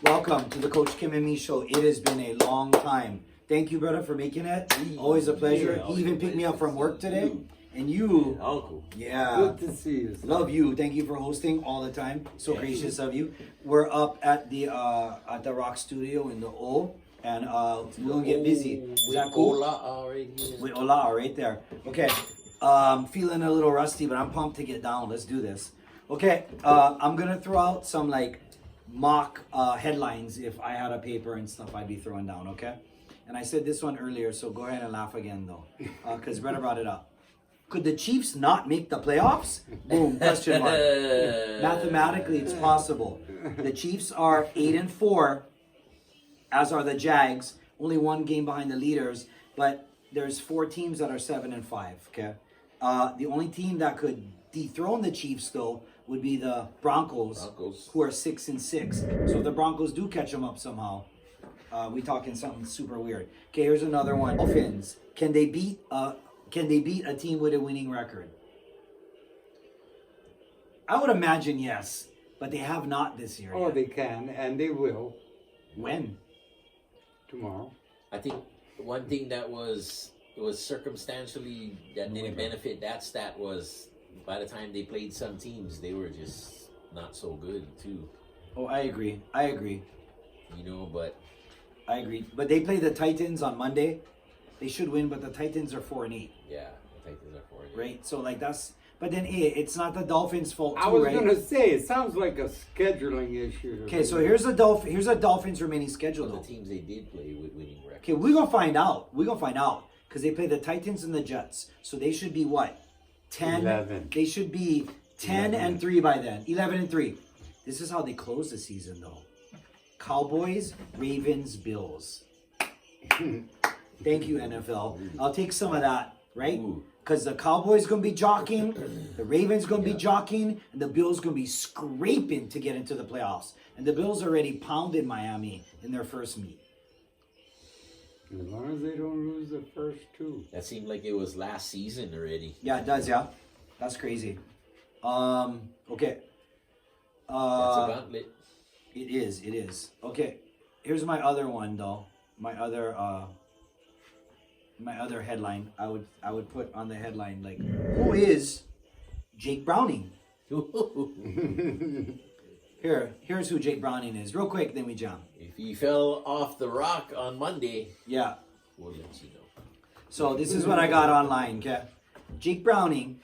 Welcome to the Coach Kim and Me show. It has been a long time. Thank you, brother, for making it. Always a pleasure. He even picked me up from work today. And you, Uncle. yeah, Good to see you. Son. love you. Thank you for hosting all the time. So gracious of you. We're up at the Rock Studio in the O, and we're gonna get busy. Is that cool? With Ola right there. Okay. Feeling a little rusty, but I'm pumped to get down. Let's do this. Okay. I'm gonna throw out some like mock headlines. If I had a paper and stuff, I'd be throwing down. Okay. And I said this one earlier, so go ahead and laugh again though, because Bretta brought it up. Could the Chiefs not make the playoffs? Boom, question mark. Mathematically, it's possible. The Chiefs are 8-4, as are the Jags. Only one game behind the leaders, but there's 4 teams that are 7-5. Okay, the only team that could dethrone the Chiefs though would be the Broncos. Who are 6-6. So if the Broncos do catch them up somehow, we talking something super weird. Okay, here's another one. Dolphins. Can they beat a team with a winning record? I would imagine yes, but they have not this year. Oh, yet. they can, and they will When? tomorrow. I think one thing that was circumstantially that didn't benefit that stat was by the time they played some teams, they were just not so good too. Oh, I agree. You know, but I agree. But they play the Titans on Monday. They should win, but the Titans are 4-8, yeah, I think they're for it. right? So like that's. But then it's not the Dolphins' fault too, I was right? gonna say it sounds like a scheduling issue. Okay, so here's a Dolphins remaining schedule But though. the teams they did play with winning records. Okay, we're gonna find out. Because they play the Titans and the Jets. So they should be what? 10. 11. They should be 10-3 by then. 11-3. This is how they close the season though. Cowboys, Ravens, Bills. Thank you, NFL. I'll take some of that, right? Because the Cowboys gonna be jockeying, the Ravens gonna be jockeying, and the Bills gonna be scraping to get into the playoffs. And the Bills already pounded Miami in their first meet. As long as they don't lose the first 2. That seemed like it was last season already. Yeah, it does. Yeah, that's crazy. Okay. That's a gauntlet. It is. Okay, here's my other one though. My other headline. I would put on the headline like, who is Jake Browning? Here's who Jake Browning is. Real quick, then we jump. If he fell off the rock on Monday, Yeah. we'll let you know. So this is what I got online. Okay, Jake Browning,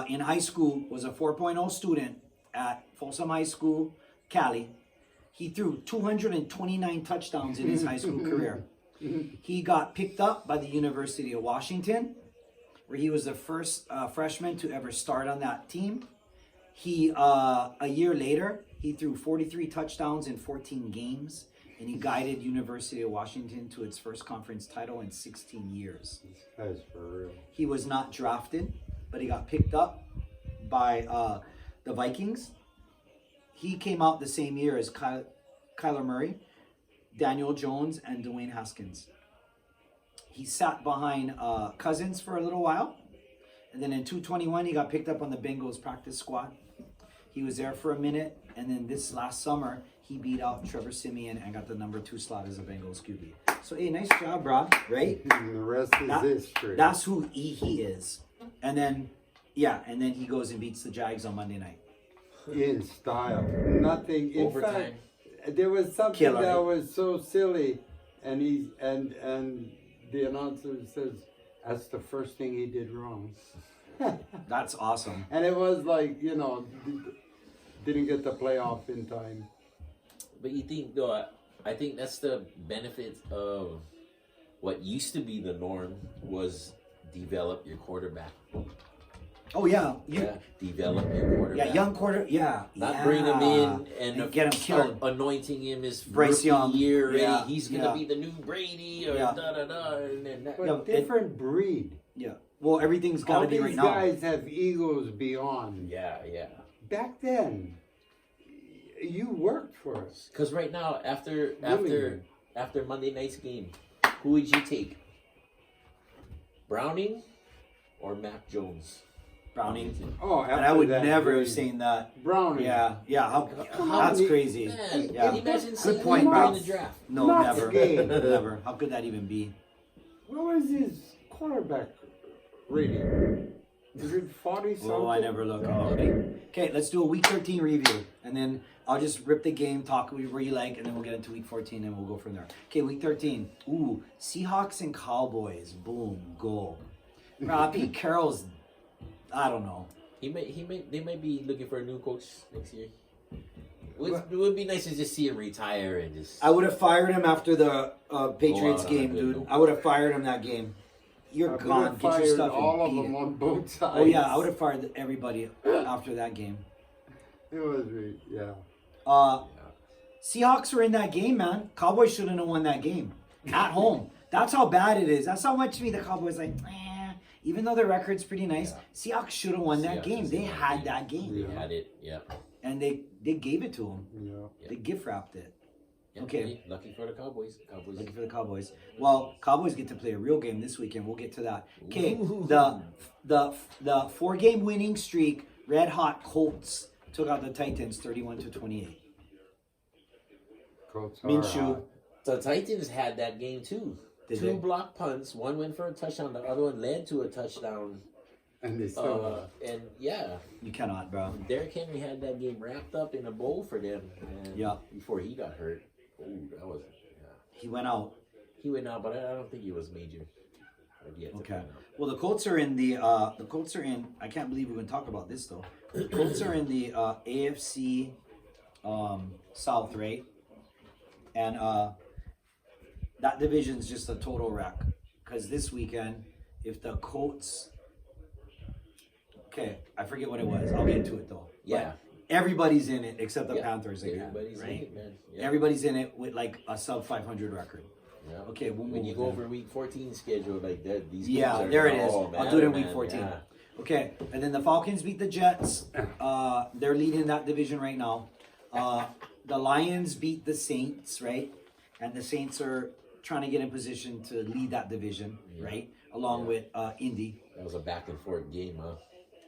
in high school was a 4.0 student at Folsom High School, Cali. He threw 229 touchdowns in his high school career. He got picked up by the University of Washington, where he was the first freshman to ever start on that team. He a year later, he threw 43 touchdowns in 14 games, and he guided University of Washington to its first conference title in 16 years. This guy's for real. He was not drafted, but he got picked up by the Vikings. He came out the same year as Kyler Murray, Daniel Jones, and Dwayne Haskins. He sat behind Cousins for a little while. And then in 2021, he got picked up on the Bengals practice squad. He was there for a minute. And then this last summer, he beat out Trevor Siemian and got the number 2 slot as a Bengals QB. So, hey, nice job, bro. Right? And the rest is history. That's who he is. And then, and then he goes and beats the Jags on Monday night. In style. Nothing. In Overtime. fact, there was something Killer. that was so silly, and the announcer says that's the first thing he did wrong. That's awesome. And it was like, didn't get the playoff in time. But you think though, I think that's the benefit of what used to be the norm was develop your quarterback. Oh, yeah. Develop your quarterback. Young quarter. Not bring him in and get him start killed. anointing him his Bryce rookie Young. year. Yeah, He's gonna be the new Brady or Yeah. and then that. But different breed. Yeah. Well, everything's got All to be these right now. guys have egos beyond. Yeah. Back then, you worked for us. Because right now, after Monday night's game, who would you take? Browning or Mac Jones? Browning. Oh, And I would after that never game, have seen that. Browning. Yeah. How that's many- crazy. Man, Yeah. can you imagine seeing point, him bro. in the draft? No, Not never. game. Never. How could that even be? What was his quarterback rating? Is it 40 something? Oh, I never look. Okay, let's do a week 13 review. And then I'll just rip the game, talk where you like, and then we'll get into week 14 and we'll go from there. Okay, week 13. Ooh, Seahawks and Cowboys. Boom, goal. Pete Carroll's, I don't know. They might be looking for a new coach next year. It would be nice to just see him retire and just. I would have fired him after the Patriots out on a game, good dude. note. I would have fired him that game. You're I would gone. have Get your fired stuff all of and beat them it. on both sides. Oh, yeah, I would have fired everybody after that game. It was, yeah. Seahawks were in that game, man. Cowboys shouldn't have won that game at home. That's how bad it is. That's how much to me the Cowboys like. Even though their record's pretty nice, Seahawks should have won that Seahawks game. is They in that had game. that game, They had it, yeah. and they gave it to them. Yeah. They gift wrapped it. Yeah, Okay. hey, lucky for the Cowboys. Looking for the Cowboys. Well, Cowboys get to play a real game this weekend. We'll get to that. Okay, Ooh. the 4-game winning streak, red hot Colts took out the Titans 31-28. Colts are Minshew. hot. The Titans had that game too. Did Two they? block punts. One went for a touchdown. The other one led to a touchdown. And they still And yeah, You cannot, bro. Derrick Henry had that game wrapped up in a bowl for them. And Yeah. Before he got hurt. Oh, that was. Yeah. He went out. He went out, but I don't think he was major. Okay. Well, the Colts are in the Colts are in. I can't believe we're going to talk about this though. The Colts are in the AFC South, right? And that division's just a total wreck. Because this weekend, if the Colts, okay, I forget what it was. I'll get to it though. Yeah. But everybody's in it except the Yeah. Panthers again. Everybody's right? in it, man. Yeah. Everybody's in it with like a sub 500 record. Yeah. Okay, we'll When move you with go them. over week 14 schedule like that, these Yeah, games are there it is. all I'll do it in matter, week man. 14. Yeah. Okay, and then the Falcons beat the Jets. They're leading that division right now. The Lions beat the Saints, right? And the Saints are trying to get in position to lead that division, right? Along with Indy. That was a back and forth game, huh?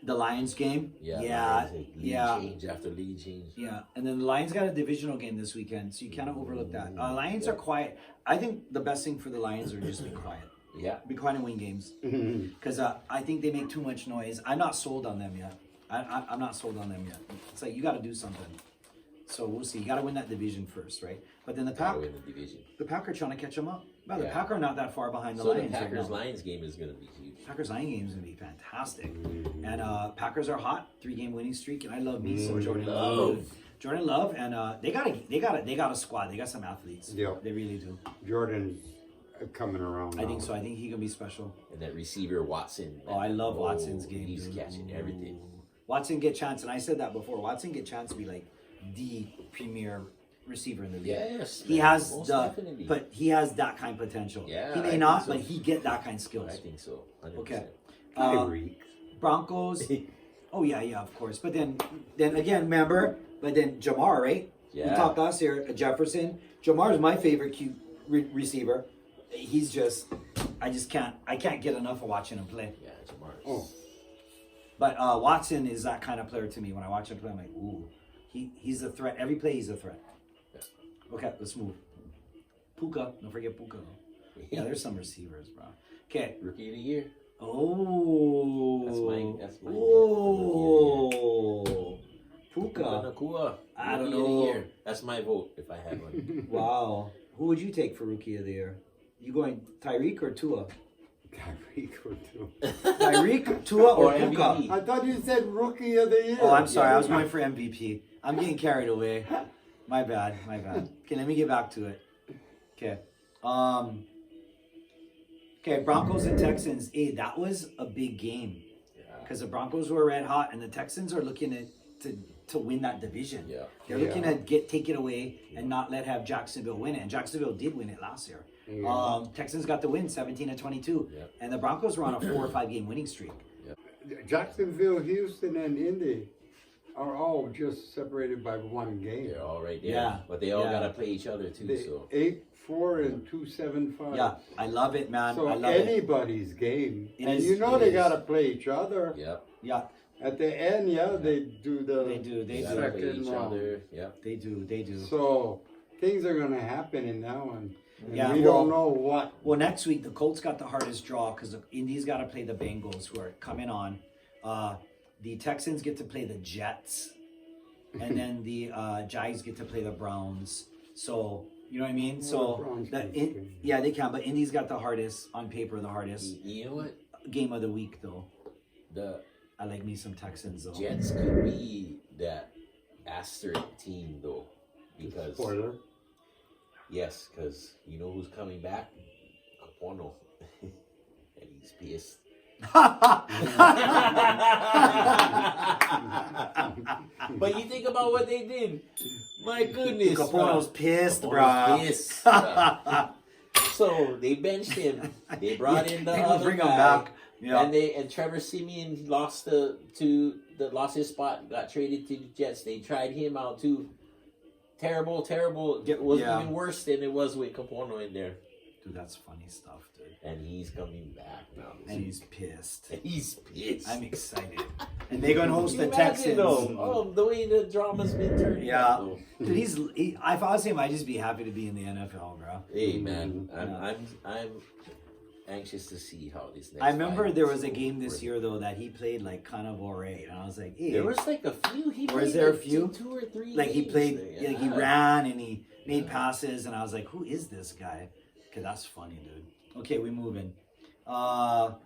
The Lions game. Yeah. Yeah. Lead Yeah. change after lead change. Yeah, and then the Lions got a divisional game this weekend, so you cannot overlook that. Lions are quiet. I think the best thing for the Lions are just be quiet. Yeah. Be quiet and win games. Because I think they make too much noise. I'm not sold on them yet. I'm not sold on them yet. It's like you got to do something. So we'll see. You got to win that division first, right? But then the Pack, Gotta win the division. the Pack are trying to catch them up. Well, the Yeah. Pack are not that far behind the So the Lions right Packers now. Lions game is gonna be huge. Packers Lions game is gonna be fantastic, and Packers are hot, 3-game winning streak, and I love me some Jordan Love. Jordan Love, and they got a squad. They got some athletes. Yeah. They really do. Jordan's coming around I now. think so. I think he gonna be special. And that receiver Watson. Oh, I love Watson's game. He's dude. catching everything. Watson get chance, and I said that before. Watson get chance to be like the premier receiver in the league. Yes. He man, has most the, definitely. but he has that kind of potential. Yeah, he I may think not, so. but he get that kind of I skills. think so. 100%. Okay. Tyreek. Broncos. Oh yeah, of course. But then again, remember. But then Jamar, right? Yeah. We talked last year. Jefferson. Jamar is my favorite cute receiver. He's just, I can't get enough of watching him play. Yeah, Jamar. Oh, But Watson is that kind of player to me. When I watch him play, I'm like, ooh, he's a threat. Every play, he's a threat. Yeah. Okay, let's move. Puka, don't forget Puka. Yeah, there's some receivers, bro. Okay. Rookie of the year. Oh. That's mine. Oh. Puka. Nakua. I don't Rookie of the know. year. That's my vote if I had one. Wow. Who would you take for Rookie of the Year? You going Tyreek or Tua? Tyreek or two. Tyreek, Tua, or Or Puka? MVP. I thought you said rookie of the year. Oh, I'm sorry. I was going for MVP. I'm getting carried away. My bad. Okay, let me get back to it. Okay. Okay, Broncos and Texans. Hey, that was a big game. Because the Broncos were red hot and the Texans are looking to win that division. Yeah. They're looking to take it away and not have Jacksonville win it. And Jacksonville did win it last year. Yeah. Texans got the win 17-22. Yeah. And the Broncos were on a 4 or 5 game winning streak. Jacksonville, Houston, and Indy are all just separated by one game. They're all right there. Yeah. But they all Yeah. gotta play each other too. They, So 8-4 and 2-7-5. Yeah, I love it, man. So I love it. anybody's game, It and is- you know it they is. gotta play each other. yeah. Yeah. At the end, they do the They do. They gotta play second each round. other. Yeah. They do. So things are gonna happen in that one. And Yeah, we well- don't know what. Well, next week the Colts got the hardest draw because the Indies got to play the Bengals, who are coming on. The Texans get to play the Jets, and then the Jags get to play the Browns. So you know what I mean. Well, So the Browns that can play. yeah, they can. But Indies got the hardest on paper, the hardest You know what? game of the week though. The I like me some Texans though. Jets could be that asterisk team though, because Spoiler. yes, because you know who's coming back? Capono, and he's pissed. But you think about what they did. My goodness, Capone's bruh. pissed, Capone's bro. pissed, bruh. So they benched him. They brought in the They other bring guy, him back. Yeah. and Trevor Simeon lost lost his spot. Got traded to the Jets. They tried him out too. Terrible. It was Yeah. even worse than it was with Capono in there. Dude, that's funny stuff, dude. And he's coming back now. And he's pissed. He's pissed. I'm excited. And they're gonna host Can the you imagine, Texans. though? Oh, the way the drama's been turned. Yeah. out, though. Dude, if I was him, I'd just be happy to be in the NFL, bro. Hey man, Yeah. I'm anxious to see how this next. I remember 5 there months was a go game this for year though that he played like kind of alright, and I was like, hey, There was like a few. He Was played there a like few? two or three. like he games played, there, like he yeah. ran and he made passes, and I was like, who is this guy? Okay, that's funny, dude. Okay, we moving. Who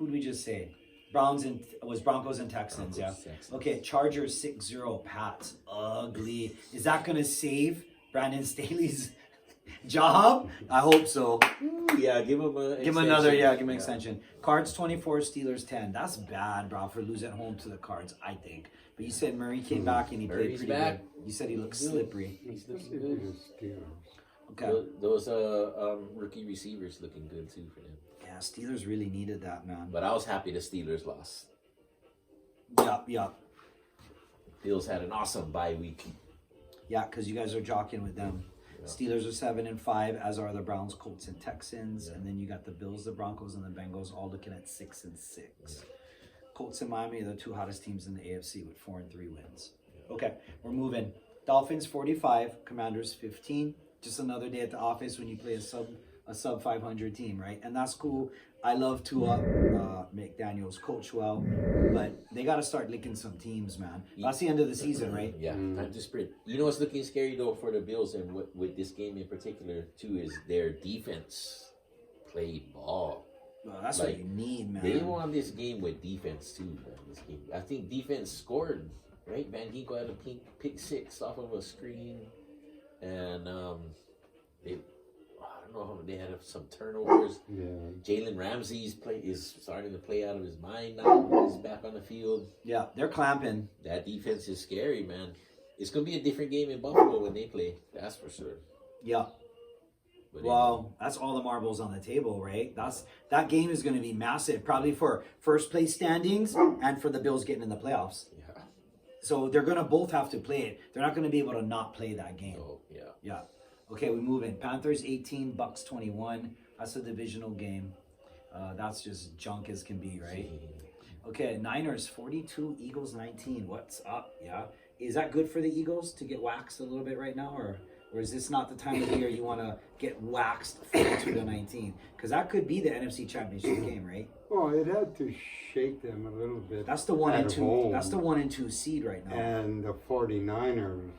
did we just say? Broncos and Texans, yeah. Texans. Okay, Chargers 6-0, Pats. Ugly. Is that gonna save Brandon Staley's job? I hope so. Ooh, yeah, give him a. Give him another, give him an extension. Cards 24, Steelers 10. That's bad, bro, for losing at home to the Cards, I think. But you said Murray came back and he played Murray's pretty back. good. You said he looks Good. slippery. He's looking Especially good. the Steelers. Okay. Those rookie receivers looking good too for them. Yeah, Steelers really needed that, man. But I was happy the Steelers lost. Yeah. Bills had an awesome bye week. Yeah, because you guys are jockeying with them. Yeah. Steelers are 7-5, as are the Browns, Colts, and Texans. Yeah. And then you got the Bills, the Broncos, and the Bengals all looking at 6-6. Colts and Miami are the two hottest teams in the AFC with 4-3 wins. Okay, we're moving. Dolphins 45, Commanders 15. Just another day at the office when you play a sub 500 team, right? And that's cool. I love Tua McDaniels, coach well, but they got to start licking some teams, man. That's the end of the season, right? Yeah, time to sprint. You know what's looking scary though for the Bills, and with this game in particular too, is their defense played ball. Well, that's what Like, you need, man. They won this game with defense too, man. This game, I think defense scored. Right, Van Ginkel had a pick six off of a screen, and they. I don't know how they had some turnovers. Yeah. Jalen Ramsey is starting to play out of his mind now. He's back on the field. Yeah, they're clamping. That defense is scary, man. It's gonna be a different game in Buffalo when they play. That's for sure. Yeah. But Well, that's all the marbles on the table, right? That game is going to be massive, probably for first place standings and for the Bills getting in the playoffs. yeah. So they're going to both have to play it. They're not going to be able to not play that game. Oh yeah. Yeah. Okay, we move in. Panthers 18, Bucks 21. That's a divisional game. That's just junk as can be, right? Okay, Niners 42, Eagles 19. What's up? Yeah. Is that good for the Eagles to get waxed a little bit right now, or is this not the time of the year you want to get waxed 42-19? Because that could be the NFC Championship game, right? Well, it had to shake them a little bit. That's the 1 and at 2. home. That's the 1 and 2 seed right now. And the 49ers.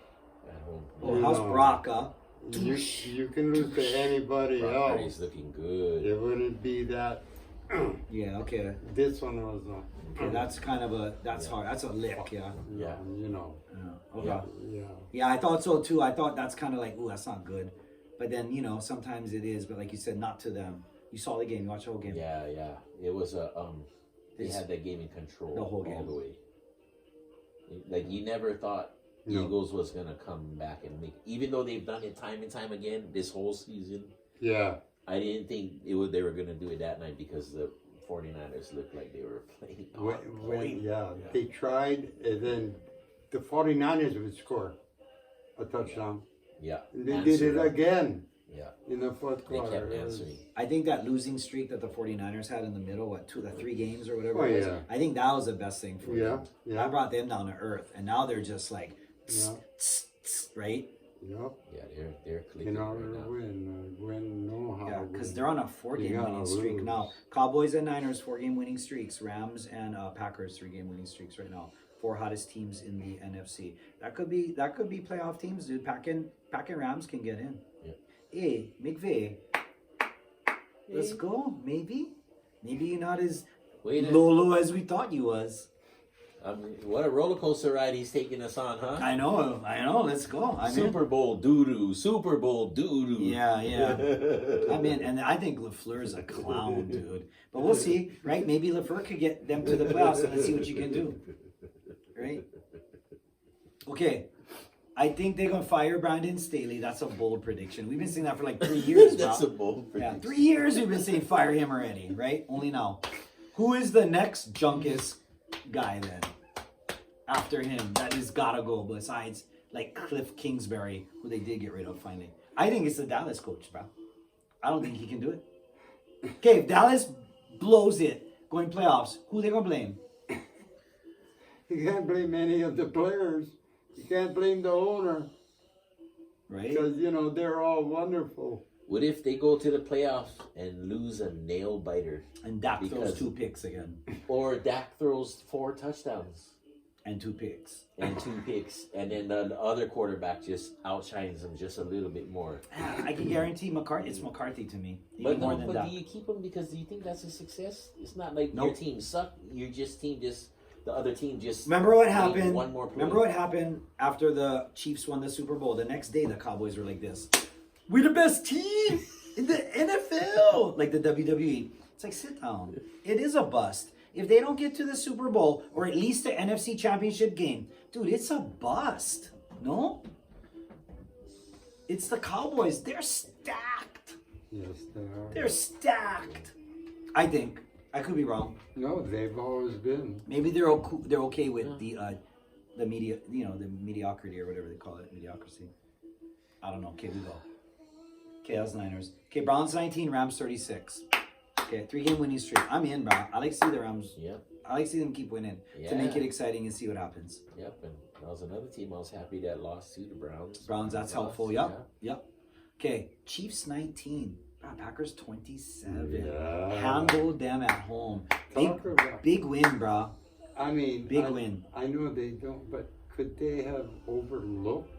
At home. Oh, you how's know, Brock? You can lose to anybody Brock else. Purdy's looking good. It wouldn't be that. Yeah. Okay. This one was Okay. That's kind of that's hard. That's a lick. Yeah. Yeah. You know. Yeah. Okay. Yeah. Yeah. Yeah, I thought so too. I thought that's kind of like, ooh, that's not good. But then, sometimes it is. But like you said, not to them. You saw the game. You watched the whole game. Yeah. It was a They It's- had that game in control the whole game. all the way. Like you never thought No. Eagles was gonna come back and make. Even though they've done it time and time again this whole season, Yeah. I didn't think they were gonna do it that night because the 49ers looked like they were playing on point. Yeah. They tried, and then the 49ers would score a touchdown. Yeah. They Answer did it that. again. Yeah. in the fourth They quarter. kept It was- answering. I think that losing streak that the 49ers had in the middle, the 3 games or whatever Oh, it was, yeah. I think that was the best thing for Yeah, them. yeah. That brought them down to earth. And now they're just like, Yeah. right? Yep. Yeah, they're clicking In right order to now. win, know how Yeah, to because win. they're on a 4-game You gotta winning streak lose. now. Cowboys and Niners 4-game winning streaks. Rams and Packers 3-game winning streaks right now. 4 hottest teams in the NFC. That could be playoff teams, dude. Pack and Rams can get in. Yeah. Hey, McVay, let's go. Maybe you're not as Wait a Lolo as we thought you was. what a roller coaster ride he's taking us on, huh? I know. Let's go. I'm in. Super Bowl doo-doo. Super Bowl doo-doo. Yeah. I'm in, and I think LaFleur is a clown, dude. But we'll see, right? Maybe LaFleur could get them to the playoffs, and let's see what you can do, right? Okay, I think they're gonna fire Brandon Staley. That's a bold prediction. We've been saying that for like 3 years, bro. That's a bold Yeah, prediction. 3 years we've been saying fire him already, right? Only now. Who is the next Junkus guy then? After him, that has gotta go. Besides, like Cliff Kingsbury, who they did get rid of finally. I think it's the Dallas coach, bro. I don't think he can do it. Okay, if Dallas blows it, going playoffs, who they gonna blame? You can't blame any of the players. You can't blame the owner Right? because they're all wonderful. What if they go to the playoffs and lose a nail biter? And Dak throws Because- 2 picks again, Or Dak throws 4 touchdowns and 2 picks. and 2 picks, and then the other quarterback just outshines him just a little bit more. I can guarantee McCarthy. It's McCarthy to me. But Even more no, than but Dak. do you keep him because do you think that's a success? It's not like Nope. your team sucked. Your team just the other team just Remember what made happened? one more play. Remember what happened after the Chiefs won the Super Bowl? The next day, the Cowboys were like this: "We're the best team in the NFL." Like the WWE. It's like, sit down. It is a bust. If they don't get to the Super Bowl or at least the NFC Championship game, dude, it's a bust. No? It's the Cowboys. They're stacked. Yes, they are. They're stacked. I think. I could be wrong. No, they've always been. Maybe they're okay with the media, the mediocrity or whatever they call it, mediocrity. I don't know. Okay, we go. Okay, that's Niners. Okay, Browns 19, Rams 36. Okay, 3-game winning streak. I'm in, bro. I like to see the Rams. Yep, I like to see them keep winning to make it exciting and see what happens. yep, and that was another team I was happy that lost to the Browns. Browns, that's helpful. Yep. Okay, Chiefs 19. Packers 27. Yeah. Handled them at home. Talk about- Big win, bro. I mean, Big win. I know they don't, but could they have overlooked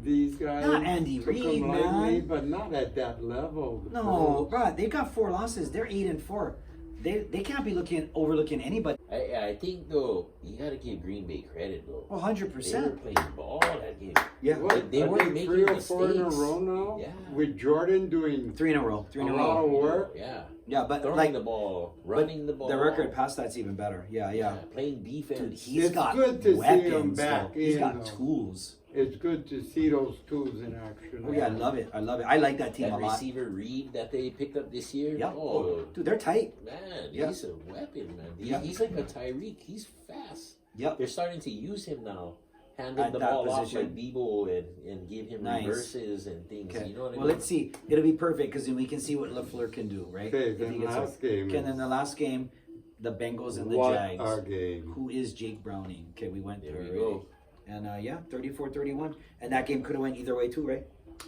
these guys? Not Andy Took Reid, them lightly, man. but not at that level. No, bro, they've got 4 losses. They're 8-4. They can't be overlooking anybody. I think though you got to give Green Bay credit though. Well, They were 100%. playing ball that game. Yeah, What, They are weren't they making 3 or 4 in a mistakes. row now? Yeah. With Jordan doing 3 in a row. 3 in a a lot row. of work. Yeah, Yeah, but throwing like the ball, running the ball. the record past that's even better. Yeah. playing Dude, defense. he's It's got good to see him weapons. back Though. He's in, got though. tools. It's good to see those tools in action. Oh yeah, I love it. I like that team That a lot. receiver Reed that they picked up this year. Yeah. Oh, Dude, they're tight. man, Yeah. he's a weapon, man. Yeah. He's like a Tyreek. He's fast. Yep. They're starting to use him now. Handle At the that ball position. off like Debo and give him Nice. reverses and things. Okay. You know what I Well, mean? let's see. It'll be perfect because then we can see what LaFleur can do, right? Okay, If then he gets last up. game Okay, and is- then the last game, the Bengals and the What Jags. a game. Who is Jake Browning? Okay, we went There through we it go. already. And 34-31. And that game could have went either way too, right?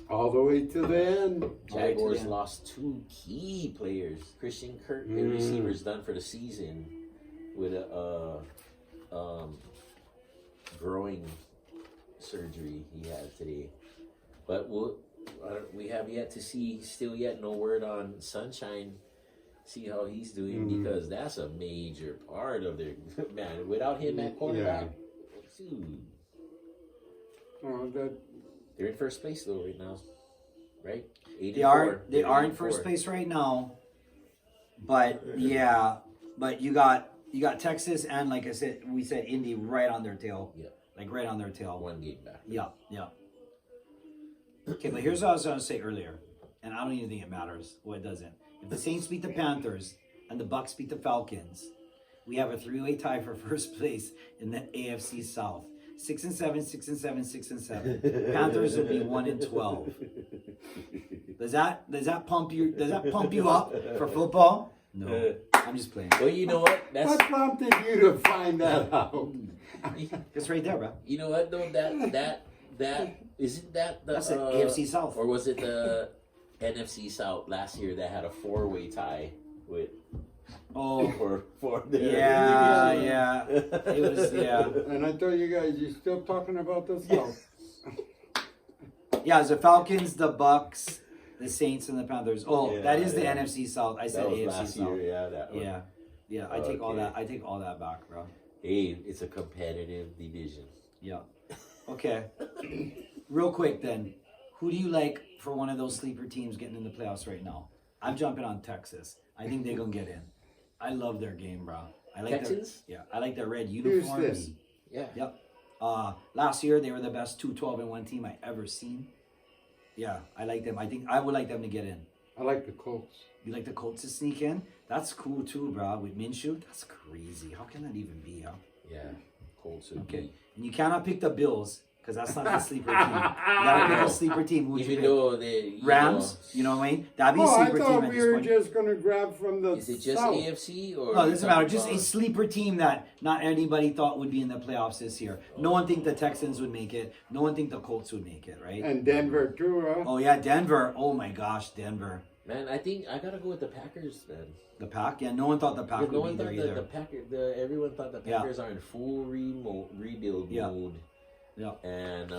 All the way to the end. Jaguars end. lost 2 key players. Christian Kirk, the receiver's done for the season with a growing surgery he had today. But we have yet to see, still yet no word on Sunshine. See how he's doing because that's a major part of their man. Without him at quarterback, dude, Oh, that, they're in first place though right now, right? 8 They and are 4. they They're are 8 in and first 4. place right now. But yeah, but you got Texas and like I said, we said Indy right on their tail. Yeah. Like right on their tail. 1 game back. Yeah. Okay, but here's what I was going to say earlier, and I don't even think it matters. Well, it doesn't. If the Saints beat the Panthers and the Bucks beat the Falcons, we have a 3-way tie for first place in the AFC South. 6-7, 6-7, 6-7. Panthers will be 1-12. Does that pump you up for football? No, I'm just playing. Well, you know what? What prompted you to find that out? It's right there, bro. You know what though? That isn't that the That's the AFC South. or was it the NFC South last year that had a 4-way tie with Oh, for their yeah. It was, yeah. And I told you guys, you're still talking about the South. Yeah, it's the Falcons, the Bucks, the Saints, and the Panthers. Oh, Yeah, that is the yeah. NFC South. I said That was AFC last South. year, yeah. That one. Yeah. I take all Okay. that. I take all that back, bro. Hey, it's a competitive division. Yeah. Okay. Real quick then, who do you like for one of those sleeper teams getting in the playoffs right now? I'm jumping on Texas. I think they're gonna get in. I love their game, bro. I like Texans? I like their red uniforms. Houston. Yeah. Yep. Last year they were the best 2-12-1 team I ever seen. Yeah, I like them. I think I would like them to get in. I like the Colts. You like the Colts to sneak in? That's cool too, bro. With Minshew, that's crazy. How can that even be, huh? Yeah. Colts would Okay, be. and you cannot pick the Bills because that's not the sleeper team. You gotta pick a sleeper team. Who would you Even pick? though they Rams, you know what I mean? That'd be a Oh, I sleeper team thought at we this were point. just going to grab from the is it just South. AFC or? No, it you doesn't matter. talking Just a about- sleeper team that not anybody thought would be in the playoffs this year. No one think the Texans would make it. No one think the Colts would make it, right? And Denver, too, huh? Oh yeah, Denver. Oh my gosh, Denver. Man, I think I gotta go with the Packers, man. The Pack? Yeah, no one thought the Pack Because no would one be there thought either. the Packers. Everyone thought the Yeah. Packers are in full rebuild Yeah. mode, Yeah. and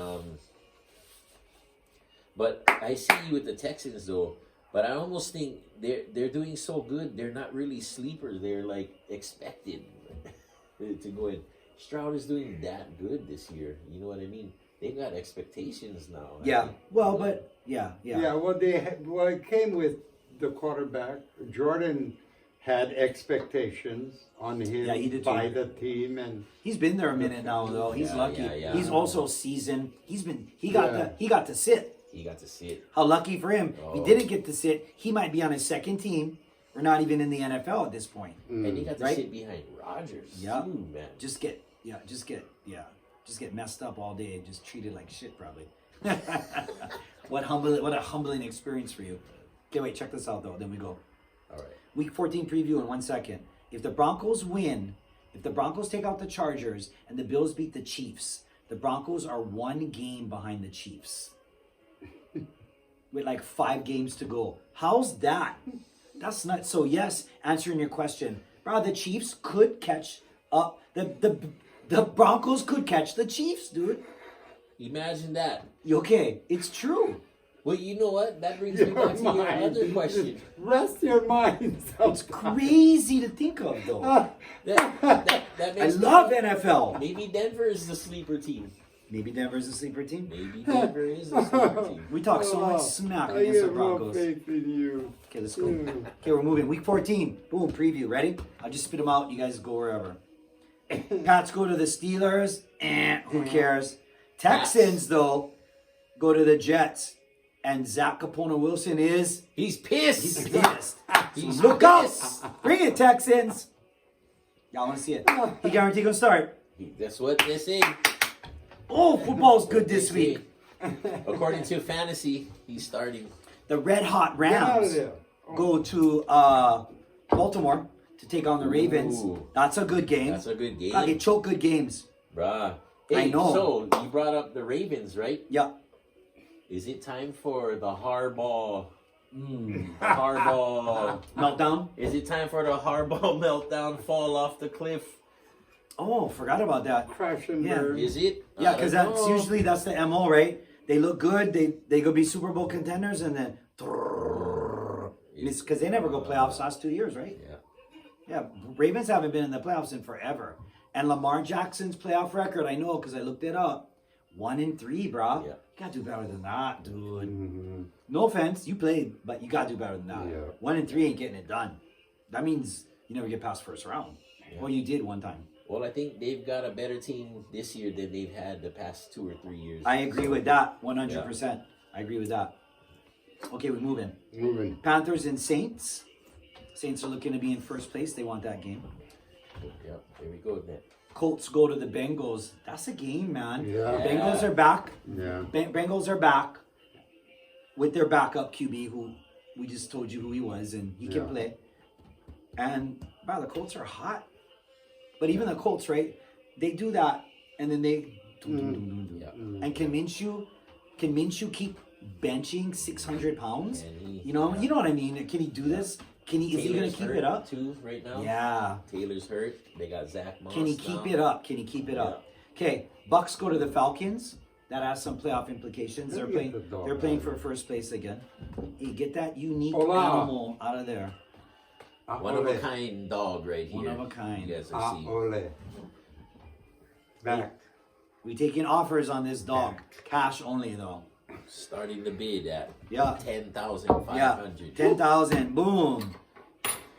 but I see you with the Texans though. But I almost think they're doing so good. They're not really sleepers. They're like expected to go in. Stroud is doing that good this year. You know what I mean? They got expectations now. Yeah. Well, but yeah. Yeah, well, it came with the quarterback. Jordan had expectations on him Yeah, he did by too. the team, and He's been there a minute now though. He's Yeah, lucky. yeah. He's also seasoned. He got Yeah. he got to sit. He got to see it. How lucky for him. If he Oh. didn't get to sit, he might be on his second team or not even in the NFL at this point. And he got to Right? sit behind Rodgers. Yeah. too, man. Just get messed up all day and just treated like shit probably. What a humbling experience for you. Okay, wait, check this out though, then we go. All right. Week 14 preview in 1 second. If the Broncos win, if the Broncos take out the Chargers and the Bills beat the Chiefs, the Broncos are 1 game behind the Chiefs. With like 5 games to go. How's that? That's nuts. So yes, answering your question, bro, the Chiefs could catch up. The Broncos could catch the Chiefs, dude. Imagine that. Okay, it's true. Well, you know what? That brings me back to your other question. Rest your minds. It's crazy to think of, though. That I makes love me, NFL. maybe Denver is the sleeper team. Maybe Denver's a sleeper team. Maybe Denver is the sleeper team. We talk so much smack I against the have no Broncos. faith in you. Okay, let's go. Okay, we're moving. Week 14. Boom, preview. Ready? I'll just spit them out. You guys go wherever. Pats go to the Steelers. Who cares? Texans, though, go to the Jets. And Zach Capona-Wilson is... He's pissed. He's pissed. He's Look pissed. out! Bring it, Texans! Y'all want to see it? He guaranteed gonna start. That's what they say. Oh, football's good this They say. week. According to fantasy, he's starting. The Red Hot Get out of Rams there. go to Baltimore to take on the Ravens. Ooh. That's a good game. That's a good game. Gotta get choke good games. Bruh. I Hey, know. so you brought up the Ravens, right? Yeah. Is it time for the Harbaugh? Harbaugh. Meltdown. Is it time for the Harbaugh meltdown? Fall off the cliff? Oh, forgot about that. Crash and Yeah. burn. Is it? Yeah, I because don't that's know. usually that's the MO, right? They look good. They go be Super Bowl contenders, and then because they never go playoffs last 2 years, right? Yeah. Yeah, Ravens haven't been in the playoffs in forever. And Lamar Jackson's playoff record, I know because I looked it up. 1-3, bro. Yeah. You gotta do better than that, dude. Mm-hmm. No offense, you played, but you gotta do better than that. Yeah. 1-3 ain't getting it done. That means you never get past first round. Yeah. Well, you did one time. Well, I think they've got a better team this year than they've had the past 2 or 3 years. I agree with that, 100%. I agree with that. Okay, we're moving. Moving. Panthers and Saints. Saints are looking to be in first place. They want that game. Yep, there we go, Nick. Colts go to the Bengals. That's a game, man. Yeah. The Bengals are back. Yeah. Bengals are back. with their backup QB, who we just told you who he was, and he can Yeah. play. And wow, the Colts are hot. But even the Colts, right? They do that, and then they. Yeah. And can Minshew keep benching 600 pounds? And he- You know what I mean? Can he do this? Is he going Taylor's to keep hurt it up? too right now? Yeah. Taylor's hurt. They got Zach Moss. Can he keep now. it up? Can he keep it up? Okay, Bucks go to the Falcons. That has some playoff implications. They're Look playing. at the dog They're playing out for first place again. Hey, get that unique Hola. animal out of there. One of a kind dog right here. One of a kind. You guys are seeing. Ole. Back. We taking offers on this dog. Cash only though. Starting the bid at Yeah. 10,500. Yeah. 10,000. Boom.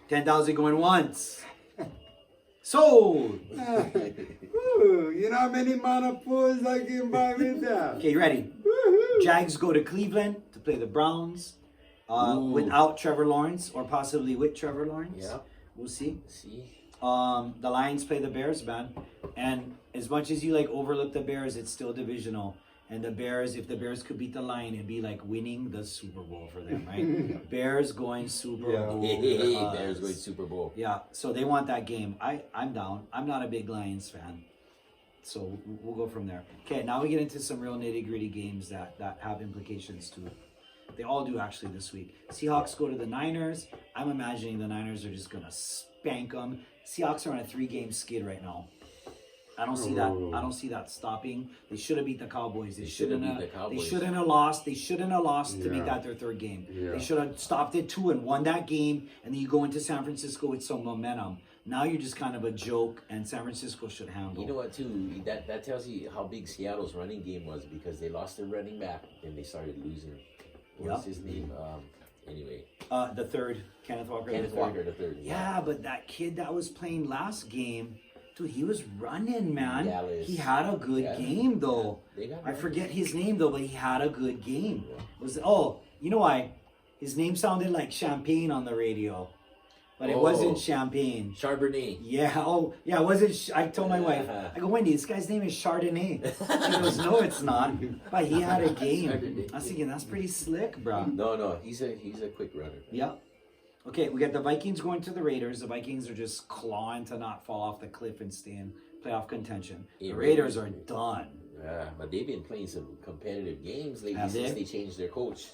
10,000 going once. Sold. Ooh, you know how many mana pools I can buy with that? Okay, you ready? Woohoo. Jags go to Cleveland to play the Browns. Ooh. Without Trevor Lawrence or possibly with Trevor Lawrence. Yeah. We'll see. See? The Lions play the Bears, man. And as much as you like overlook the Bears, it's still divisional. And the Bears, if the Bears could beat the Lion, it'd be like winning the Super Bowl for them, right? Bears going Super Yeah. Bowl. Hey, because- Bears going Super Bowl. Yeah, so they want that game. I'm down. I'm not a big Lions fan. So we'll go from there. Okay, now we get into some real nitty-gritty games that have implications too. They all do actually this week. Seahawks go to the Niners. I'm imagining the Niners are just gonna spank them. Seahawks are on a 3-game skid right now. I don't see that. I don't see that stopping. They should have beat the Cowboys. They should have shouldn't beat the have. They Cowboys. shouldn't have lost. They shouldn't have lost to make Yeah. that their 3rd game. Yeah. They should have stopped at 2 and won that game, and then you go into San Francisco with some momentum. Now you're just kind of a joke, and San Francisco should handle. You know what, too? That tells you how big Seattle's running game was because they lost their running back and they started losing. What's his name? Anyway, The 3rd, Kenneth Walker. Kenneth the 3rd. Walker the third. Yeah, but that kid that was playing last game, dude, he was running, man. Dallas. He had a good Yeah. game, though. They got I runners. forget his name, though, but he had a good game. Yeah. You know why? His name sounded like Champagne on the radio, but it Oh. wasn't Champagne. Charbonnet. Yeah, it wasn't. I told my wife, I go, Wendy, this guy's name is Chardonnay. She goes, no, it's not. But he had a game. Chardonnay. I was thinking, that's pretty slick, bro. No, he's a quick runner. Yeah. Okay, we got the Vikings going to the Raiders. The Vikings are just clawing to not fall off the cliff and stay in playoff contention. The Yeah, Raiders are Raiders. done. Yeah, but they've been playing some competitive games lately Have since they? they changed their coach.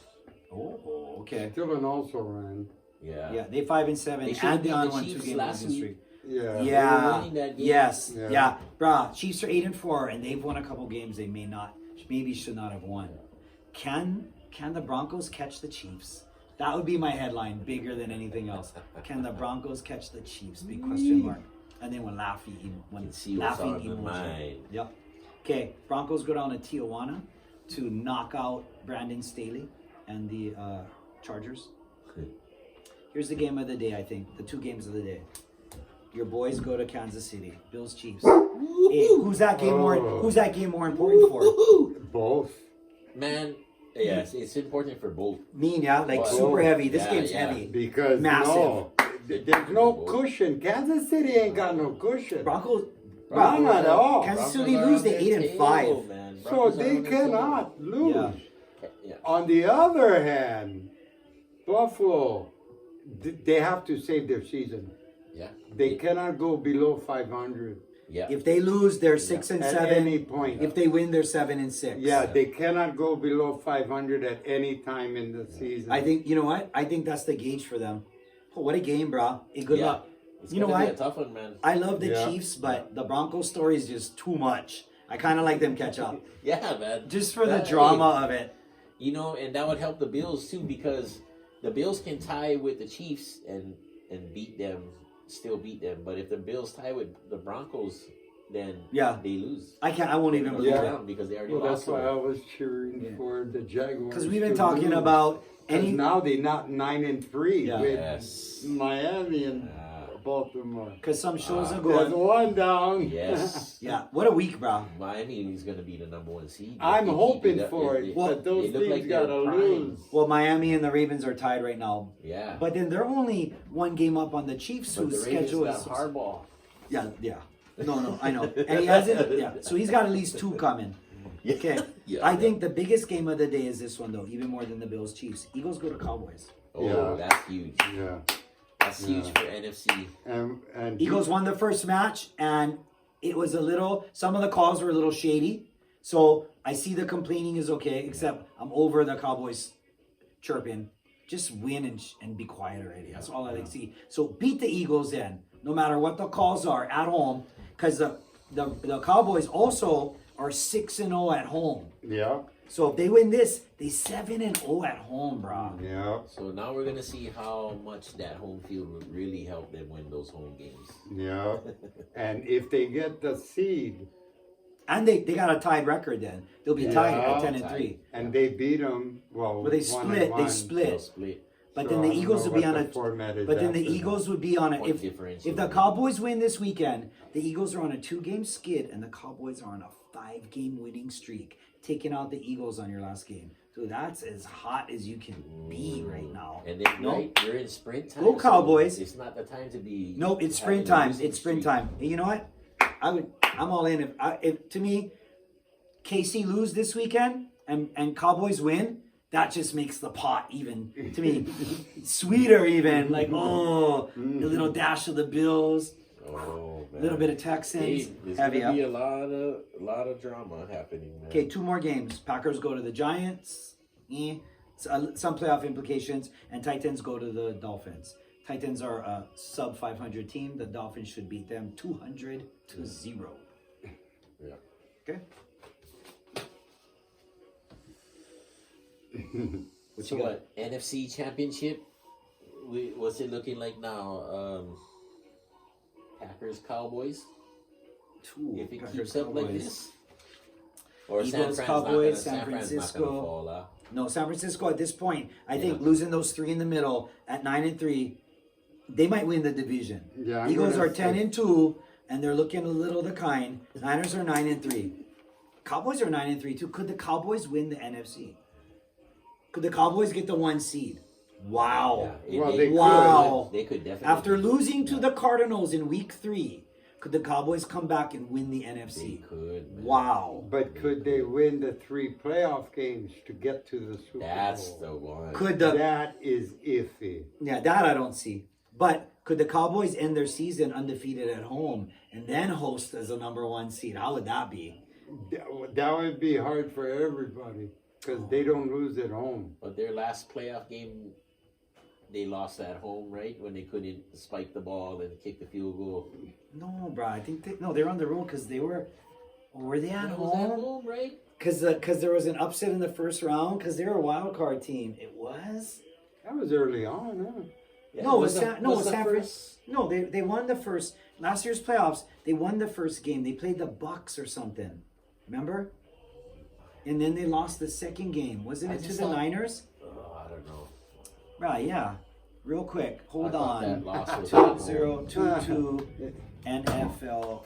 Oh, okay. Dylan also ran. Yeah. Yeah, they 5-7, They should've and beat they're on the 1 Chiefs 2-game last losing week. streak. Yeah. Yeah. winning that game. Yes. Yeah. Yeah. Bruh, Chiefs are 8-4, and they've won a couple games they maybe should not have won. Can the Broncos catch the Chiefs? That would be my headline, bigger than anything else. Can the Broncos catch the Chiefs? Big question mark. And then when See what's laughing on the emoji. mind. Yep. Okay, Broncos go down to Tijuana to knock out Brandon Staley and the Chargers. Here's the game of the day, I think. The 2 games of the day. Your boys go to Kansas City. Bills Chiefs. Hey, who's that game more important for? Both. Man, yes, it's important for both. Mean, yeah? Like Wow. super heavy. This Yeah, game's yeah. heavy. Because Massive. there's no cushion. Kansas City ain't got no cushion. Broncos. None at all. Kansas Broncos City are lose on to their 8-5. tail, man. So Broncos are they on their tail. cannot lose. Yeah. Yeah. On the other hand, Buffalo, they have to save their season. Yeah. They cannot go below 500 Yeah. If they lose, they're 6-7. at any point. If they win, they're 7-6. Yeah, they cannot go below 500 at any time in the season. I think, you know what? I think that's the gauge for them. Oh, what a game, bro. Hey, good Yeah. luck. It's You know gonna be what? a tough one, man. I love the Yeah. Chiefs, but the Broncos story is just too much. I kind of like them catch up. Yeah, man. Just for the That- drama of it. You know, and that would help the Bills too because the Bills can tie with the Chiefs and beat them, still beat them. But if the Bills tie with the Broncos, then Yeah. they lose. I won't even They're believe gonna it. go down because they already Well, lost. that's why I them. was cheering Yeah. for the Jaguars. Because we've been to talking lose. about 'Cause any. now they're not 9-3 Yeah. with Yes. Miami and Baltimore. Because some shows are There's good. one down. Yes. Yeah. What a week, bro. Miami is going to be the number 1 seed. I'm If they keep hoping up, for if it, they- but those they look teams like they're gotta primed. lose. Well, Miami and the Ravens are tied right now. Yeah. But then they're only 1 game up on the Chiefs, But whose the Ravens schedule got is. Harbaugh. Yeah. No, I know. And he hasn't. Yeah. So he's got at least 2 coming. Okay. Yeah, I think the biggest game of the day is this one though, even more than the Bills Chiefs. Eagles go to Cowboys. Oh, Yeah. that's huge. Yeah. That's huge Yeah. for NFC. And Eagles won the first match, and it was a little. Some of the calls were a little shady. So I see the complaining is okay, except I'm over the Cowboys chirping. Just win and be quiet already. That's all I like to see. So beat the Eagles then, no matter what the calls are at home, because the Cowboys also are 6-0 at home. Yeah. So if they win this, they 7-0 at home, bro. Yeah. So now we're gonna see how much that home field would really help them win those home games. Yeah. And if they get the seed And they got a tied record then. They'll be tied Yeah. at 10-3. and they beat them, well, Well, they 1-1. split. They They'll split. split. But So then I the don't Eagles know will be what on the a. format is But then the after that. Eagles would be on a. Point If differential. the Cowboys win this weekend, the Eagles are on a 2-game skid, and the Cowboys are on a 5-game winning streak, taking out the Eagles on your last game. So that's as hot as you can be right now. And then No. right, you're in sprint time. Go Cowboys. So it's not the time to be. No, it's having sprint a time. losing It's sprint streak. time. And you know what? I'm all in. If to me, KC lose this weekend and Cowboys win, that just makes the pot even to me sweeter. Even like a little dash of the Bills, Oh a man. little bit of Texans. Hey, there's Heavy gonna up. be a lot of drama happening, man. Okay, 2 more games. Packers go to the Giants. Some playoff implications, and Titans go to the Dolphins. Titans are a sub 500 team. The Dolphins should beat them 200-0. Yeah. Okay. What So you got? what? NFC Championship. What's it looking like now? Packers Cowboys. Ooh, If it Packers, keeps up like Cowboys. this. Or Eagles, San Cowboys, San Fran's not gonna Francisco. fall, huh? No, San Francisco at this point, I think Yeah. losing those 3 in the middle at 9-3, they might win the division. Yeah, I'm Eagles gonna are 10-2, and they're looking a little the kind. Niners are 9-3. Cowboys are 9-3 too. Could the Cowboys win the NFC? Could the Cowboys get the 1 seed? Wow. Yeah, Well, they could. Wow. They could definitely. After losing to the Cardinals in week 3, could the Cowboys come back and win the They NFC? could. Man. Wow. But could they win the 3 playoff games to get to the Super That's Bowl? the one. Could the That is iffy. Yeah, that I don't see. But could the Cowboys end their season undefeated at home and then host as a number 1 seed? How would that be? That would be hard for everybody because they don't lose at home. But their last playoff game, they lost at home, right? When they couldn't spike the ball and kick the field goal. No, bro. I think they're on the road because they were. Were they at It was at home? home, right? Because there was an upset in the first round because they're a wild card team. It was. That was early on, huh? Yeah, No, it was the- San, no, it was the San first- No, they won the first last year's playoffs. They won the first game. They played the Bucks or something. Remember? And then they lost the second game. Wasn't I it to just the thought- Niners? I don't know. Right, yeah. Real quick. Hold I thought on. that loss was at home. 2-0, 2-2 NFL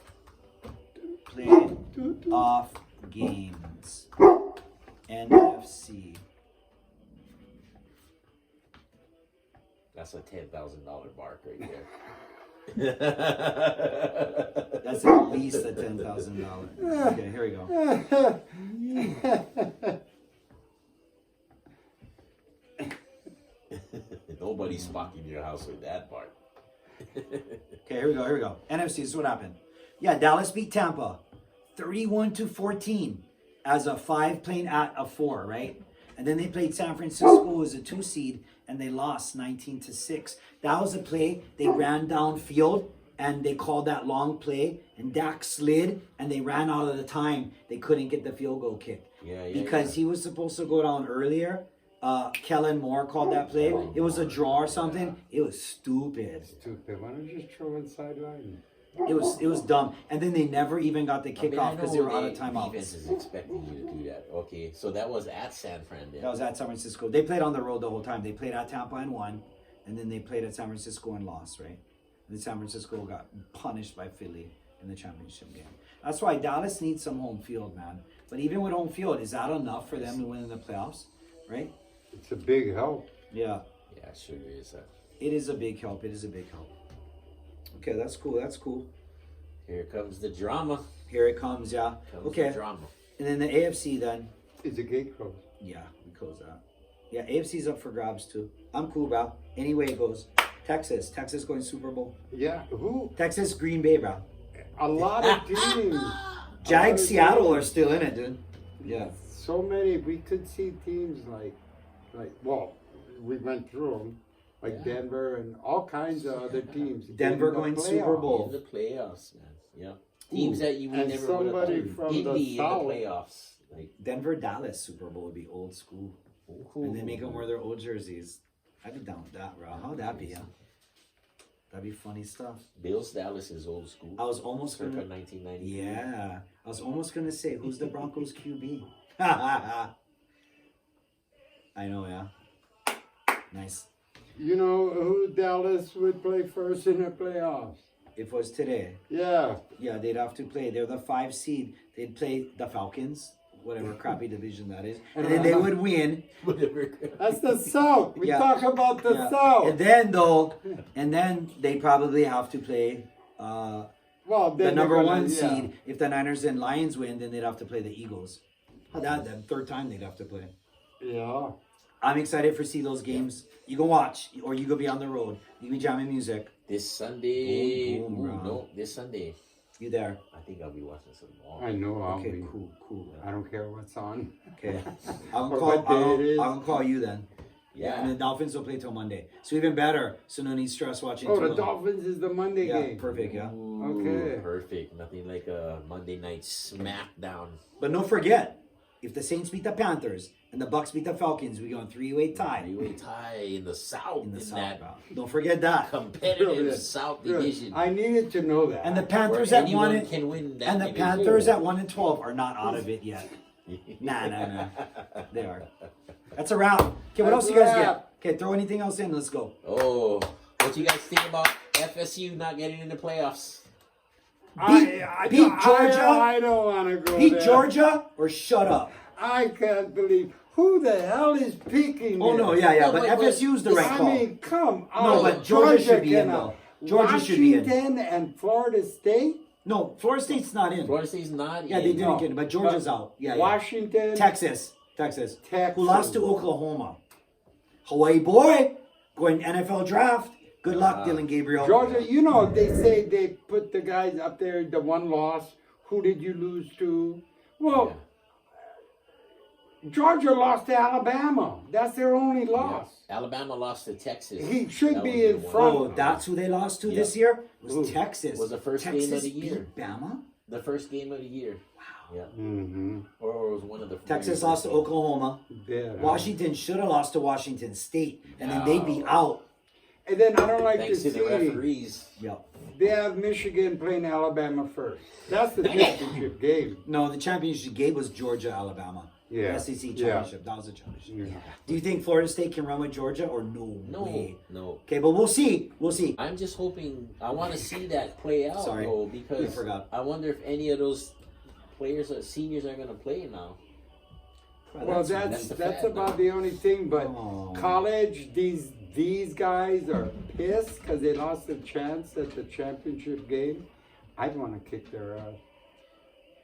playoff games. NFC. That's a $10,000 mark right there. That's at least a $10,000. Okay, here we go. Nobody's fucking your house with that part. Okay, here we go. NFC, this is what happened. Yeah, Dallas beat Tampa 31-14 as a 5 playing at a 4, right? And then they played San Francisco as a 2 seed and they lost 19-6. That was a play. They ran downfield and they called that long play and Dak slid and they ran out of the time. They couldn't get the field goal kick. Yeah, Because he was supposed to go down earlier. Kellen Moore called that play. It was a draw or something. It was stupid. Stupid. Why don't you just throw in sideline? It was dumb. And then they never even got the kickoff because they were out of Defense timeouts. is expecting you to do that. Okay, so that was at San Fran. Then. That was at San Francisco. They played on the road the whole time. They played at Tampa and won, and then they played at San Francisco and lost, right? And then San Francisco got punished by Philly in the championship game. That's why Dallas needs some home field, man. But even with home field, is that enough for them to win in the playoffs, right? It's a big help. Yeah, Yeah, sure is. it is a big help. It is a big help. Okay, that's cool. That's cool. Here comes the drama. Here it comes, yeah. Comes Okay, the drama. and then the AFC then. Is the gate closed? Yeah, we close that. Yeah, AFC's up for grabs too. I'm cool, bro. Anyway it goes. Texas going Super Bowl. Yeah, who? Texas, Green Bay, bro. A lot of teams. Jags, Seattle are still in it, dude. Yeah. So many. We could see teams well, we went through them, like Yeah. Denver and all kinds of other teams. Denver in the going Super playoffs. Bowl. In the playoffs, man. Yeah. Teams that you would and never would have somebody thought. from the Indy in the South. playoffs. Like, Denver, Dallas Super Bowl would be old school. And they make them ooh. wear their old jerseys. I'd be down with that, bro. How'd that be, huh? That'd be funny stuff. Bills Dallas is old school. I was almost Circa gonna. 1990. Yeah. I was almost gonna say, who's the Broncos QB? I know, yeah. Nice. You know who Dallas would play first in the playoffs? If it was today, Yeah. yeah, they'd have to play. They're the 5 seed. They'd play the Falcons, whatever crappy division that is, and then they would win. Whatever. That's the South. We Yeah. talk about the Yeah. South. And then they probably have to play Well, the then number they're 1 gonna- yeah. seed. If the Niners and Lions win, then they'd have to play the Eagles. How that? The third time they'd have to play. Yeah. I'm excited for see those games. You go watch, or you go be on the road. You be jamming music. This Sunday. Boom, boom, Ooh, bro. no, this Sunday. You there? I think I'll be watching some more. I know I'll Okay, be. cool. I don't care what's on. Okay, I'm Or call. what day it is. I'll call you then. Yeah. And the Dolphins will play till Monday, so even better. So no need stress watching. Oh, too the long. Dolphins is the Monday Yeah, game. perfect. Yeah, Ooh, Okay. Perfect. Nothing like a Monday night smackdown. but don't forget, if the Saints beat the Panthers and the Bucks beat the Falcons, we go on 3-way tie Three-way tie in the South. in the that South. Bro. Don't forget that. competitive Good. South Good. division. I needed to know that. And the Panthers where at anyone 1 and, can win that and the division. Panthers at 1-12 are not out of it yet. Nah. They are. That's a wrap. Okay, what else you guys get? Okay, throw anything else in. Let's go. Oh, what you guys think about FSU not getting in the playoffs? Beat Georgia? I don't want to go Beat there. Georgia or shut up. I can't believe who the hell is picking. Oh no, this? yeah, No, but but FSU's the right I call. mean, come on. No, but Georgia should be in, cannot. though. Georgia should be in. Washington and Florida State. No, Florida State's not in. Florida State's not Yeah, in. they didn't No, get it, but Georgia's but out. Yeah. Washington. Texas. Texas. Who lost to Oklahoma. Hawaii boy going NFL draft. Good luck, Dylan Gabriel. Georgia, you know, they say they put the guys up there, the one loss. Who did you lose to? Well, Georgia lost to Alabama. That's their only loss. Alabama lost to Texas. He should That be was in the one. front. Oh, that's who they lost to Yeah. this year? It was Who? Texas. Was the first game Texas of the year. beat Bama? The first game of the year. Wow. Yeah. Mm-hmm. Or it was one of the. Texas very lost to first games. Oklahoma. Yeah. Washington should have lost to Washington State, and then they'd be out. And then I don't like Thanks to to the see referees. Yeah. they have Michigan playing Alabama first. That's the championship game. No, the championship game was Georgia, Alabama. Yeah. The SEC Yeah. championship. That was the championship. Yeah. Do you think Florida State can run with Georgia or no? No, way? no. Okay, but we'll see. We'll see. I'm just hoping. I want to see that play out, Sorry. though, We because forgot. I wonder if any of those players or seniors are going to play now. Well, that's that's the that's fad about now. the only thing. But Oh. college, these guys are pissed because they lost a chance at the championship game. I'd want to kick their ass.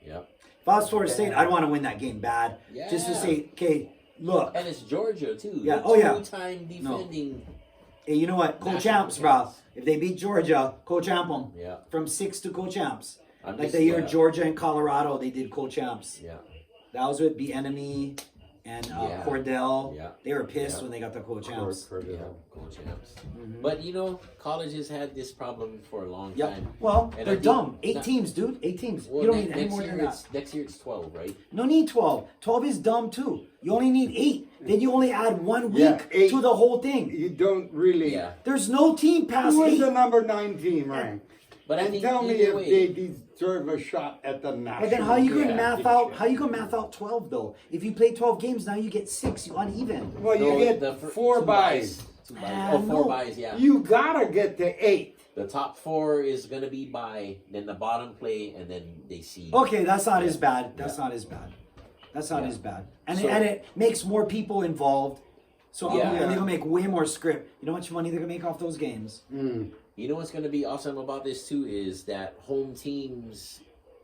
Yep. If I was Florida State, I'd want to win that game bad. Just to Yeah. say, okay, look, And it's Georgia too. Yeah, The oh, yeah. Two-time defending. hey, you know what? Co-champs, bro. champs. If they beat Georgia, co-champ them. Yeah. From 6 to co-champs. I'm Like just- the year yeah. Georgia and Colorado, they did co-champs. Yeah. That was with Enemy and Yeah. Cordell. Yeah. They were pissed Yeah. when they got the co-champs. Yeah. Co-champs. But you know, college has had this problem for a long Yep. time. Well, And I they're think dumb. 8 not- teams, dude. 8 teams. Well, You don't need any next more year than that. next year it's 12, right? No need 12. 12 is dumb too. You only need 8. Then you only add 1 week Yeah, 8. to the whole thing. You don't really. Yeah. There's no team past Who is 8. the number 9 team ranked? But I And think tell me either if way, they deserve a shot at the national. But then how you gonna Yeah. math out? How you gonna math out 12 though? If you play 12 games, now you get 6. You uneven. Well, you No, get the 4 two buys. 2 buys. Ah, Oh, 4 no. buys, yeah. You gotta get to 8. The top 4 is gonna be bye, then the bottom play, and then they see. Okay, that's not as bad. Yeah. That's not as bad. That's not Yeah. as bad. And So- it makes more people involved. So Yeah. and they're gonna make way more script. You know how much money they're gonna make off those games? You know what's gonna be awesome about this too is that home teams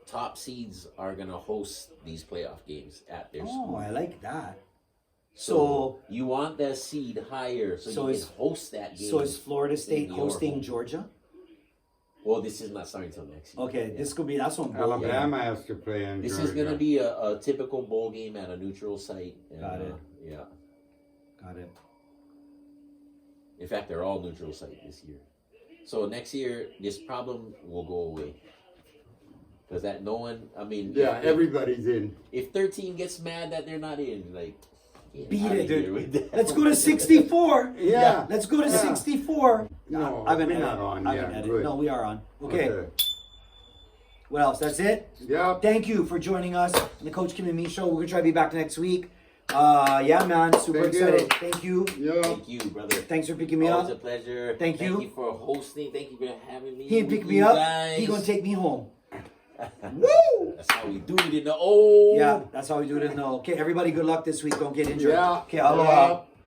top seeds are gonna host these playoff games at their Oh, school. I like that. So So, you want that seed higher so you is- can host that game. so is Florida State your hosting home. Georgia? Well, this is not starting until next year. Okay, Yeah. this could be that's one. Alabama has to play in This Georgia. is gonna be a typical bowl game at a neutral site. And, Got it. Yeah. Got it. In fact, they're all neutral site this year. So next year, this problem will go away. Because that no one, I mean, Yeah, if, everybody's in. if 13 gets mad that they're not in, like, get Beat outta it, here dude. with that. Let's go to 64. Yeah. Let's go to Yeah. 64. No, I'm gonna we're edit. not on. I'm Yeah, gonna edit. good. No, we are on. Okay. What else? That's it. Yeah. Thank you for joining us on the Coach Kim and Me show. We're gonna try to be back next week. Yeah, man. Super Thank excited. you. Thank you. Yeah. Thank you, brother. Thanks for picking me Always a up. pleasure. Thank you. Thank you for hosting. Thank you for having me. He didn't pick with me you up. Guys. He gonna take me home. Woo! That's how we do it in the old. Yeah, that's how we do it. No. Okay, everybody. Good luck this week. Don't get injured. Yeah. Okay, aloha. Yeah.